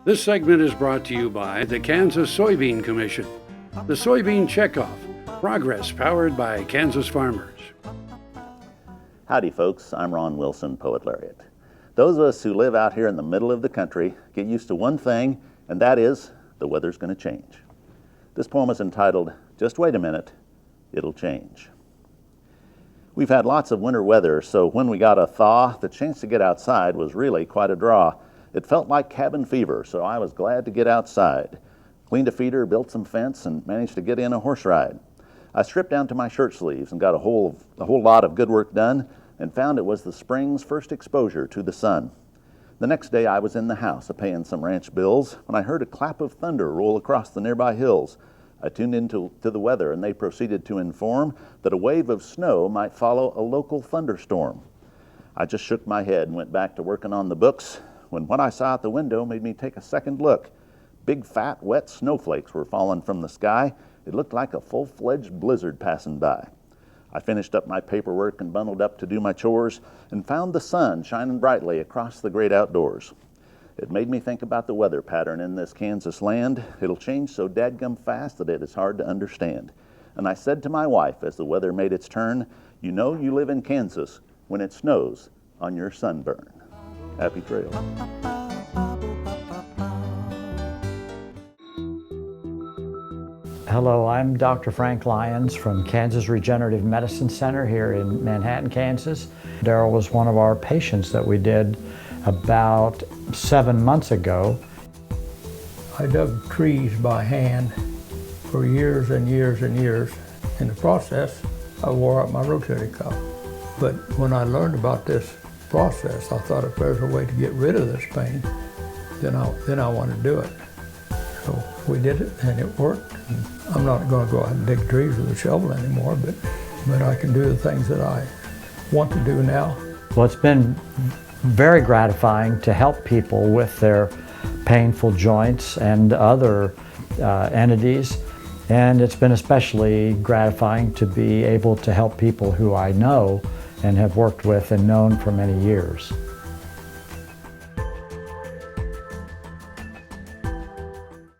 This segment is brought to you by the Kansas Soybean Commission. The Soybean Checkoff, progress powered by Kansas farmers. Howdy folks, I'm Ron Wilson, Poet Lariat. Those of us who live out here in the middle of the country get used to one thing, and that is the weather's going to change. This poem is entitled, Just Wait a Minute, It'll Change. We've had lots of winter weather, so when we got a thaw, the chance to get outside was really quite a draw. It felt like cabin fever, so I was glad to get outside. Cleaned a feeder, built some fence, and managed to get in a horse ride. I stripped down to my shirt sleeves and got a whole lot of good work done and found it was the spring's first exposure to the sun. The next day I was in the house paying some ranch bills when I heard a clap of thunder roll across the nearby hills. I tuned into the weather and they proceeded to inform that a wave of snow might follow a local thunderstorm. I just shook my head and went back to working on the books when what I saw out the window made me take a second look. Big, fat, wet snowflakes were falling from the sky. It looked like a full-fledged blizzard passing by. I finished up my paperwork and bundled up to do my chores and found the sun shining brightly across the great outdoors. It made me think about the weather pattern in this Kansas land. It'll change so dadgum fast that it is hard to understand. And I said to my wife as the weather made its turn, you know you live in Kansas when it snows on your sunburn. Happy trails. Hello, I'm Dr. Frank Lyons from Kansas Regenerative Medicine Center here in Manhattan, Kansas. Daryl was one of our patients that we did about 7 months ago. I dug trees by hand for years and years and years. In the process, I wore out my rotator cuff. But when I learned about this process, I thought if there's a way to get rid of this pain, then I want to do it. So we did it and it worked. And I'm not going to go out and dig trees with a shovel anymore, but I can do the things that I want to do now. Well, it's been very gratifying to help people with their painful joints and other entities. And it's been especially gratifying to be able to help people who I know and have worked with and known for many years.